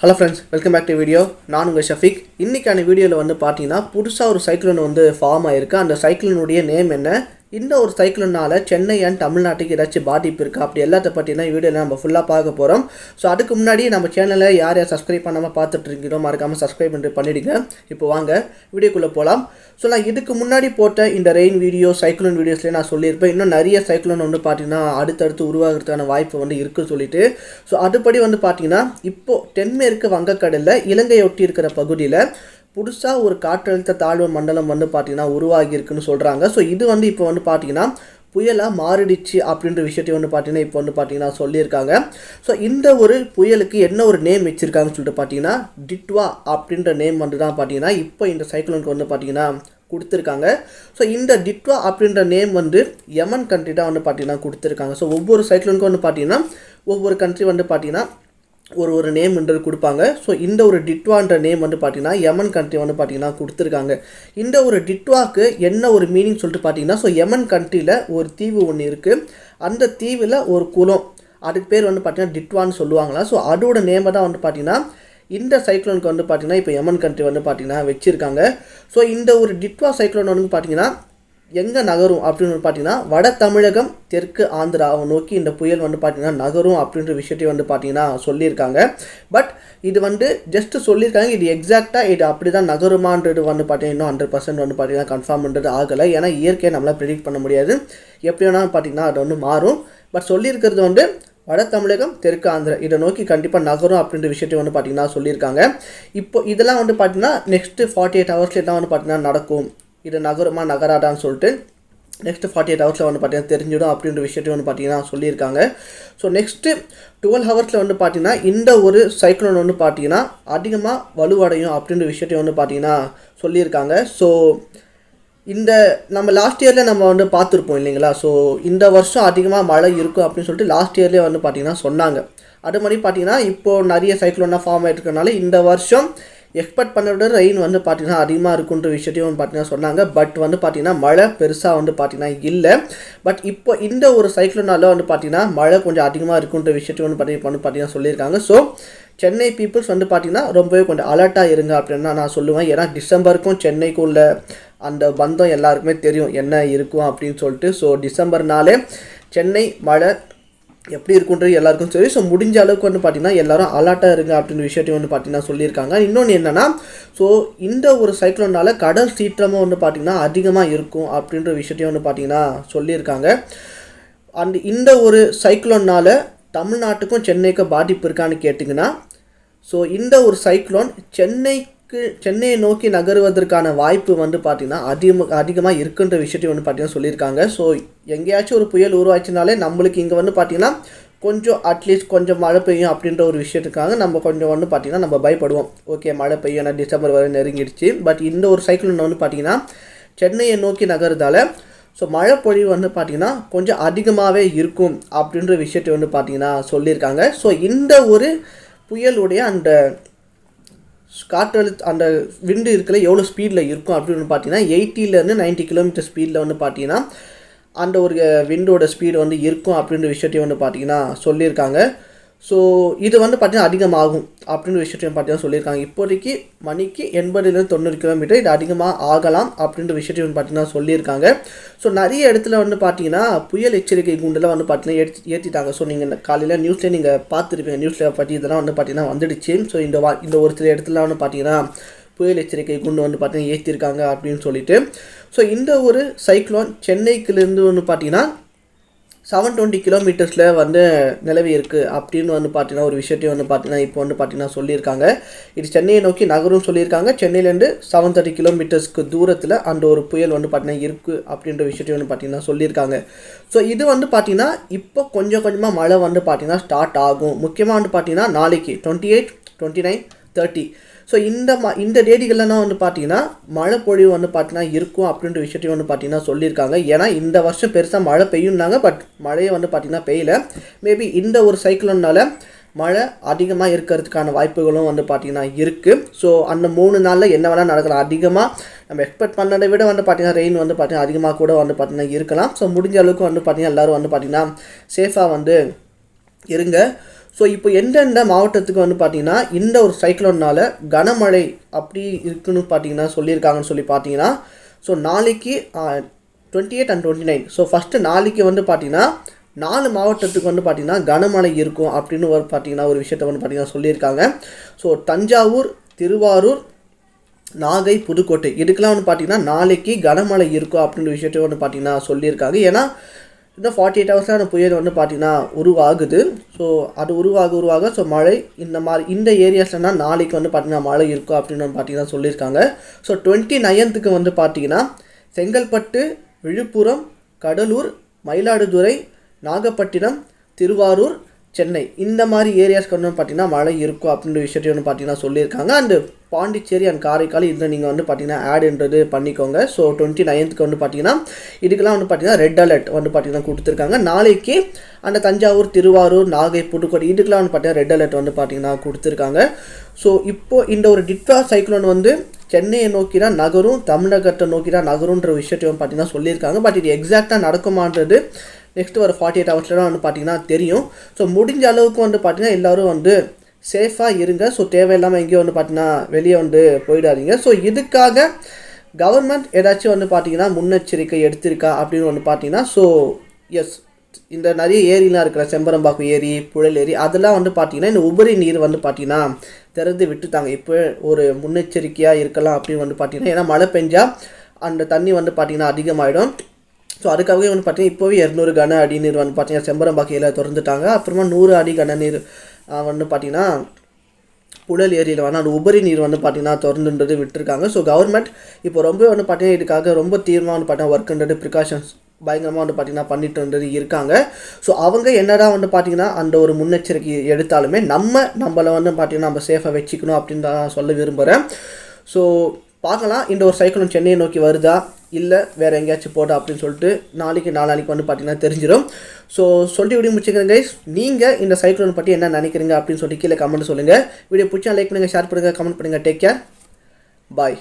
Hello friends, welcome back to video. நான் உங்கள் ஷஃபிக். இன்றைக்கான வீடியோவில் வந்து பார்த்தீங்கன்னா புதுசாக ஒரு சைக்ளோன் வந்து ஃபார்ம் ஆகிருக்கு. அந்த சைக்ளோனுடைய நேம் என்ன, இந்த ஒரு சைக்ளோனால் சென்னை அண்ட் தமிழ்நாட்டுக்கு ஏதாச்சும் பாதிப்பு இருக்குது, அப்படி எல்லாத்த பற்றி தான் வீடியோவில் நம்ம ஃபுல்லாக பார்க்க போகிறோம். ஸோ அதுக்கு முன்னாடி நம்ம சேனலை யார் சப்ஸ்கிரைப் பண்ணாமல் பார்த்துட்டு இருக்கீங்களோ மறக்காமல் சப்ஸ்கிரைப் பண்ணிவிடுங்க. இப்போ வாங்க வீடியோக்குள்ளே போகலாம். ஸோ நான் இதுக்கு முன்னாடி போட்ட இந்த ரெயின் வீடியோ, சைக்ளோன் வீடியோஸ்லேயே நான் சொல்லியிருப்பேன், இன்னும் நிறைய சைக்ளோன் வந்து பார்த்தீங்கன்னா அடுத்தடுத்து உருவாகிறதுக்கான வாய்ப்பு வந்து இருக்குன்னு சொல்லிட்டு. ஸோ அதுபடி வந்து பார்த்தீங்கன்னா இப்போது தென்மேற்கு வங்கக்கடலில் இலங்கையை ஒட்டி இருக்கிற பகுதியில் புதுசாக ஒரு காற்றழுத்த தாழ்வு மண்டலம் வந்து பார்த்திங்கன்னா உருவாகியிருக்குன்னு சொல்கிறாங்க. ஸோ இது வந்து இப்போ வந்து பார்த்திங்கன்னா புயலாக மாறிடுச்சு அப்படின்ற விஷயத்தையும் வந்து பார்த்திங்கன்னா இப்போ வந்து பார்த்திங்கன்னா சொல்லியிருக்காங்க. ஸோ இந்த ஒரு புயலுக்கு என்ன ஒரு நேம் வச்சுருக்காங்கன்னு சொல்லிட்டு பார்த்திங்கன்னா டிட்வா அப்படின்ற நேம் வந்து தான் பார்த்திங்கன்னா இப்போ இந்த சைக்ளோனுக்கு வந்து பார்த்திங்கன்னா கொடுத்துருக்காங்க. ஸோ இந்த டிட்வா அப்படின்ற நேம் வந்து யமன் கண்ட்ரி தான் வந்து பார்த்திங்கன்னா கொடுத்துருக்காங்க. ஸோ ஒவ்வொரு சைக்ளோனுக்கும் வந்து பார்த்திங்கன்னா ஒவ்வொரு கண்ட்ரி வந்து பார்த்திங்கன்னா ஒரு நேம்ன்றது கொடுப்பாங்க. ஸோ இந்த ஒரு டிட்வான்ற நேம் வந்து பார்த்திங்கன்னா யமன் கண்ட்ரி வந்து பார்த்திங்கன்னா கொடுத்துருக்காங்க. இந்த ஒரு டிட்வாக்கு என்ன ஒரு மீனிங் சொல்லிட்டு பார்த்திங்கன்னா, ஸோ யமன் கண்ட்ரியில் ஒரு தீவு ஒன்று இருக்குது, அந்த தீவில் ஒரு குளம், அதுக்கு பேர் வந்து பார்த்திங்கன்னா டிட்வான்னு சொல்லுவாங்களா. ஸோ அதோட நேமை தான் வந்து பார்த்திங்கன்னா இந்த சைக்ளோனுக்கு வந்து பார்த்திங்கன்னா இப்போ யமன் கண்ட்ரி வந்து பார்த்திங்கன்னா வச்சுருக்காங்க. ஸோ இந்த ஒரு டிட்வா சைக்ளோன் வந்து பார்த்திங்கன்னா எங்கே நகரும் அப்படின்னு பார்த்தீங்கன்னா வட தமிழகம் தெற்கு ஆந்திராவை நோக்கி இந்த புயல் வந்து பார்த்திங்கன்னா நகரும் அப்படின்ற விஷயத்தையும் வந்து பார்த்திங்கன்னா சொல்லியிருக்காங்க. பட் இது வந்து ஜஸ்ட்டு சொல்லியிருக்காங்க, இது எக்ஸாக்டாக இது அப்படி தான் நகருமான்றது வந்து பார்த்திங்கன்னா இன்னும் 100% வந்து பார்த்திங்கன்னா கன்ஃபார்ம்ன்றது ஆகலை. ஏன்னா இயற்கையை நம்மளால் ப்ரெடிக்ட் பண்ண முடியாது, எப்படி வேணாலும் பார்த்திங்கன்னா அது வந்து மாறும். பட் சொல்லியிருக்கிறது வந்து வட தமிழகம் தெற்கு ஆந்திரா இதை நோக்கி கண்டிப்பாக நகரும் அப்படின்ற விஷயத்தையும் வந்து பார்த்திங்கன்னா சொல்லியிருக்காங்க. இப்போ இதெல்லாம் வந்து பார்த்திங்கன்னா நெக்ஸ்ட்டு 48 ஹவர்ஸில் தான் வந்து பார்த்திங்கன்னா நடக்கும், இது நகரமா நகராதான்னு சொல்லிட்டு நெக்ஸ்ட்டு 48 ஹவர்ஸில் வந்து பார்த்திங்கன்னா தெரிஞ்சிடும் அப்படின்ற விஷயத்தையும் வந்து பார்த்திங்கன்னா சொல்லியிருக்காங்க. ஸோ நெக்ஸ்ட்டு 12 ஹவர்ஸில் வந்து பார்த்திங்கன்னா இந்த ஒரு சைக்ளோன் வந்து பார்த்திங்கன்னா அதிகமாக வலுவடையும் அப்படின்ற விஷயத்தையும் வந்து பார்த்திங்கன்னா சொல்லியிருக்காங்க. ஸோ இந்த நம்ம லாஸ்ட் இயரில் நம்ம வந்து பார்த்துருப்போம் இல்லைங்களா. ஸோ இந்த வருஷம் அதிகமாக மழை இருக்கும் அப்படின்னு சொல்லிட்டு லாஸ்ட் இயர்லேயே வந்து பார்த்திங்கன்னா சொன்னாங்க. அது மாதிரி பார்த்திங்கன்னா இப்போது நிறைய சைக்ளோனாக ஃபார்ம் ஆகிட்டுருக்கனால இந்த வருஷம் எக்ஸ்பெக்ட் பண்ண விட ரெயின் வந்து பார்த்திங்கன்னா அதிகமாக இருக்குன்ற விஷயத்தையும் வந்து பார்த்திங்கன்னா சொன்னாங்க. பட் வந்து பார்த்திங்கன்னா மழை பெருசாக வந்து பார்த்திங்கன்னா இல்லை. பட் இப்போ இந்த ஒரு சைக்ளோனால வந்து பார்த்திங்கன்னா மழை கொஞ்சம் அதிகமாக இருக்குன்ற விஷயத்தையும் வந்து பார்த்திங்கன்னா சொல்லியிருக்காங்க. ஸோ சென்னை பீப்புள்ஸ் வந்து பார்த்திங்கன்னா ரொம்பவே கொஞ்சம் அலர்ட்டாக இருங்க அப்படின்னு நான் சொல்லுவேன். ஏன்னா டிசம்பருக்கும் சென்னைக்கும் உள்ள அந்த பந்தம் எல்லாருக்குமே தெரியும் என்ன இருக்கும் அப்படின்னு சொல்லிட்டு. ஸோ டிசம்பர்னாலே சென்னை மழை எப்படி இருக்குன்றது எல்லாருக்கும் சரி. ஸோ முடிஞ்ச அளவுக்கு வந்து பார்த்திங்கன்னா எல்லோரும் அலர்ட்டாக இருங்க அப்படின்ற விஷயத்தையும் வந்து பார்த்திங்கன்னா சொல்லியிருக்காங்க. இன்னொன்று என்னென்னா, ஸோ இந்த ஒரு சைக்ளோனால் கடல் சீற்றமும் வந்து பார்த்திங்கன்னா அதிகமாக இருக்கும் அப்படின்ற விஷயத்தையும் வந்து பார்த்திங்கன்னா சொல்லியிருக்காங்க. அண்ட் இந்த ஒரு சைக்ளோனால் தமிழ்நாட்டுக்கும் சென்னைக்கும் பாதிப்பு இருக்கான்னு கேட்டிங்கன்னா, ஸோ இந்த ஒரு சைக்ளோன் சென்னையை நோக்கி நகருவதற்கான வாய்ப்பு வந்து பார்த்திங்கன்னா அதிகமாக இருக்குன்ற விஷயத்தையும் வந்து பார்த்திங்கன்னா சொல்லியிருக்காங்க. ஸோ எங்கேயாச்சும் ஒரு புயல் உருவாச்சுனாலே நம்மளுக்கு இங்கே வந்து பார்த்திங்கன்னா கொஞ்சம் அட்லீஸ்ட் கொஞ்சம் மழை பெய்யும் அப்படின்ற ஒரு விஷயத்துக்காக நம்ம கொஞ்சம் வந்து பார்த்திங்கன்னா நம்ம பயப்படுவோம். ஓகே மழை பெய்யும், ஏன்னா டிசம்பர் வரை நெருங்கிடுச்சு. பட் இந்த ஒரு சைக்ளோன் வந்து பார்த்திங்கன்னா சென்னையை நோக்கி நகருதால் ஸோ மழை பொழிவு வந்து பார்த்திங்கன்னா கொஞ்சம் அதிகமாகவே இருக்கும் அப்படின்ற விஷயத்தை வந்து பார்த்திங்கன்னா சொல்லியிருக்காங்க. ஸோ இந்த ஒரு புயலுடைய அந்த காற்றழுத்த அந்த விண்டு இருக்கிற எவ்வளோ ஸ்பீடில் இருக்கும் அப்படின்னு பார்த்தீங்கன்னா 80 to 90 கிலோமீட்டர் ஸ்பீடில் வந்து பார்த்தீங்கன்னா அந்த ஒரு விண்டோட ஸ்பீடு வந்து இருக்கும் அப்படின்ற விஷயத்தையும் வந்து பார்த்திங்கன்னா சொல்லியிருக்காங்க. ஸோ இது வந்து பார்த்திங்கன்னா அதிகமாகும் அப்படின்ற விஷயத்தையும் பார்த்திங்கன்னா சொல்லியிருக்காங்க. இப்போதைக்கு மணிக்கு 80 to 90 கிலோமீட்டர் இது அதிகமாக ஆகலாம் அப்படின்ற விஷயத்தையும் பார்த்திங்கன்னா சொல்லியிருக்காங்க. ஸோ நிறைய இடத்துல வந்து பார்த்திங்கன்னா புயல் எச்சரிக்கை கூண்டெல்லாம் வந்து பார்த்திங்கன்னா ஏற்றிட்டாங்க. ஸோ நீங்கள் காலையில் நியூஸ்லேயே நீங்கள் பார்த்துருப்பீங்க, நியூஸில் பற்றி இதெல்லாம் வந்து பார்த்திங்கன்னா வந்துடுச்சு. ஸோ இந்த ஒரு சில இடத்துல வந்து பார்த்திங்கன்னா புயல் எச்சரிக்கை குண்டு வந்து பார்த்திங்கன்னா ஏற்றிருக்காங்க அப்படின்னு சொல்லிட்டு. ஸோ இந்த ஒரு சைக்ளோன் சென்னைக்குலேருந்து வந்து பார்த்திங்கன்னா 720 கிலோமீட்டர்ஸில் வந்து நிலவி இருக்குது அப்படின்னு வந்து பார்த்திங்கன்னா ஒரு விஷயத்தையும் வந்து பார்த்திங்கன்னா இப்போ வந்து பார்த்திங்கன்னா சொல்லியிருக்காங்க. இது சென்னையை நோக்கி நகரும் சொல்லியிருக்காங்க. சென்னையிலேருந்து 730 கிலோமீட்டர்ஸ்க்கு தூரத்தில் அந்த ஒரு புயல் வந்து பார்த்திங்கன்னா இருக்குது அப்படின்ற விஷயத்தையும் வந்து பார்த்திங்கன்னா சொல்லியிருக்காங்க. ஸோ இது வந்து பார்த்திங்கன்னா இப்போ கொஞ்சம் கொஞ்சமாக மழை வந்து பார்த்திங்கன்னா ஸ்டார்ட் ஆகும். முக்கியமாக வந்து பார்த்திங்கன்னா நாளைக்கு 28, 29, 30 ஸோ இந்த தேதிகள்லாம் வந்து பார்த்திங்கன்னா மழை பொழிவு வந்து பார்த்திங்கன்னா இருக்கும் அப்படின்ற விஷயத்தையும் வந்து பார்த்திங்கன்னா சொல்லியிருக்காங்க. ஏன்னா இந்த வருஷம் பெருசாக மழை பெய்யும்னாங்க, பட் மழையை வந்து பார்த்திங்கன்னா பெய்யல. மேபி இந்த ஒரு சைக்ளோனால் மழை அதிகமாக இருக்கிறதுக்கான வாய்ப்புகளும் வந்து பார்த்திங்கன்னா இருக்குது. ஸோ அந்த 3 நாளில் என்ன வேணால் நடக்கலாம். அதிகமாக நம்ம எக்ஸ்பெக்ட் பண்ணதை விட வந்து பார்த்திங்கன்னா ரெயின் வந்து பார்த்திங்கன்னா அதிகமாக கூட வந்து பார்த்திங்கன்னா இருக்கலாம். ஸோ முடிஞ்ச அளவுக்கு வந்து பார்த்திங்கன்னா எல்லோரும் வந்து பார்த்திங்கன்னா சேஃபாக வந்து இருங்க. ஸோ இப்போ எந்தெந்த மாவட்டத்துக்கு வந்து பார்த்திங்கன்னா இந்த ஒரு சைக்ளோனால் கனமழை அப்படி இருக்குன்னு பார்த்தீங்கன்னா சொல்லியிருக்காங்கன்னு சொல்லி பார்த்தீங்கன்னா, ஸோ நாளைக்கு 28 and 29, ஸோ ஃபஸ்ட்டு நாளைக்கு வந்து பார்த்திங்கன்னா 4 மாவட்டத்துக்கு வந்து பார்த்திங்கன்னா கனமழை இருக்கும் அப்படின்னு ஒரு பார்த்திங்கன்னா ஒரு விஷயத்தை வந்து பார்த்திங்கன்னா சொல்லியிருக்காங்க. ஸோ தஞ்சாவூர், திருவாரூர், நாகை, புதுக்கோட்டை இதுக்கெல்லாம் வந்து பார்த்திங்கன்னா நாளைக்கு கனமழை இருக்கும் அப்படின்ற விஷயத்தை வந்து பார்த்திங்கன்னா சொல்லியிருக்காங்க. ஏன்னா இந்த 48 ஹவர்ஸான புயல் வந்து பார்த்திங்கன்னா உருவாகுது. ஸோ அது உருவாக ஸோ மழை இந்த ஏரியாஸ்லாம் நாளைக்கு வந்து பார்த்திங்கன்னா மழை இருக்கும் அப்படின்னு வந்து பார்த்திங்கன்னா சொல்லியிருக்காங்க. ஸோ 29th வந்து பார்த்திங்கன்னா செங்கல்பட்டு, விழுப்புரம், கடலூர், மயிலாடுதுறை, நாகப்பட்டினம், திருவாரூர், சென்னை இந்த மாதிரி ஏரியாஸ்க்கு வந்து பார்த்திங்கன்னா மழை இருக்கும் அப்படின்ற விஷயத்தையும் வந்து பார்த்திங்கன்னா சொல்லியிருக்காங்க. அண்டு பாண்டிச்சேரி அண்ட் காரைக்கால் இதில் நீங்கள் வந்து பார்த்திங்கன்னா ஆடுன்றது பண்ணிக்கோங்க. ஸோ 29th வந்து பார்த்திங்கன்னா இதுக்கெல்லாம் வந்து பார்த்திங்கன்னா ரெட் அலர்ட் வந்து பார்த்திங்கன்னா கொடுத்துருக்காங்க. நாளைக்கு அந்த தஞ்சாவூர், திருவாரூர், நாகை, புதுக்கோட்டை இதுக்கெல்லாம் வந்து பார்த்திங்கன்னா ரெட் அலர்ட் வந்து பார்த்திங்கன்னா கொடுத்துருக்காங்க. ஸோ இப்போது இந்த ஒரு டிட்வா சைக்ளோன் வந்து சென்னையை நோக்கி தான் நகரும், தமிழகத்தை நோக்கி தான் நகருன்ற விஷயத்தையும் பார்த்திங்கன்னா சொல்லியிருக்காங்க. பட் இது எக்ஸாக்டாக நடக்குமான்றது நெக்ஸ்ட்டு ஒரு 48 ஹவர்ஸில் தான் வந்து பார்த்திங்கன்னா தெரியும். ஸோ முடிஞ்ச அளவுக்கு வந்து பார்த்திங்கன்னா எல்லோரும் வந்து சேஃபாக இருங்க. ஸோ தேவையில்லாமல் எங்கேயும் வந்து பார்த்திங்கன்னா வெளியே வந்து போயிடாதீங்க. ஸோ இதுக்காக கவர்மெண்ட் ஏதாச்சும் வந்து பார்த்திங்கன்னா முன்னெச்சரிக்கை எடுத்திருக்கா அப்படின்னு வந்து பார்த்திங்கன்னா, ஸோ எஸ், இந்த நிறைய ஏரிலாம் இருக்கிற செம்பரம்பாக்கம் ஏரி, புழல் ஏரி அதெல்லாம் வந்து பார்த்திங்கன்னா இந்த உபரி நீர் வந்து பார்த்திங்கன்னா திறந்து விட்டுட்டாங்க. இப்போ ஒரு முன்னெச்சரிக்கையாக இருக்கலாம் அப்படின்னு வந்து பார்த்திங்கன்னா, ஏன்னா மழை பெஞ்சால் அந்த தண்ணி வந்து பார்த்திங்கன்னா அதிகமாகிடும். ஸோ அதுக்காகவே வந்து பார்த்திங்கன்னா இப்போவே 200 கன அடி நீர் வந்து பார்த்திங்கன்னா செம்பரம்பாக்கையில் திறந்துட்டாங்க. அப்புறமா 100 அடி கன நீர் வந்து பார்த்திங்கன்னா புழல் ஏரியில் வந்து அந்த உபரி நீர் வந்து பார்த்திங்கன்னா திறந்துன்றது விட்டுருக்காங்க. ஸோ கவர்மெண்ட் இப்போ ரொம்ப வந்து பார்த்திங்கன்னா இதுக்காக ரொம்ப தீவிரமாக வந்து பார்த்திங்கன்னா ஒர்க்குன்றது ப்ரிகாஷன்ஸ் பயங்கரமாக வந்து பார்த்திங்கன்னா பண்ணிட்டு இருக்காங்க. ஸோ அவங்க என்னடா வந்து பார்த்திங்கன்னா அந்த ஒரு முன்னெச்சரிக்கை எடுத்தாலுமே நம்மளை வந்து பார்த்திங்கன்னா நம்ம சேஃபாக வச்சுக்கணும் அப்படின்னு தான் சொல்ல விரும்புகிறேன். ஸோ பார்க்கலாம் இந்த ஒரு சைக்ளோன் சென்னையை நோக்கி வருதா இல்லை வேறு எங்கேயாச்சும் போட்டா அப்படின்னு சொல்லிட்டு நாளைக்கு வந்து பார்த்திங்கன்னா தெரிஞ்சிடும். ஸோ சொல்லிட்டு வீடியோ முடிச்சுக்கிறேன் கைஸ். நீங்கள் இந்த சைக்ளோன் பற்றி என்ன நினைக்கிறீங்க அப்படின்னு சொல்லிட்டு கீழே கமெண்ட் சொல்லுங்கள். வீடியோ பிடிச்சா லைக் பண்ணுங்கள், ஷேர் பண்ணுங்கள், கமெண்ட் பண்ணுங்கள். டேக் கேர், பாய்.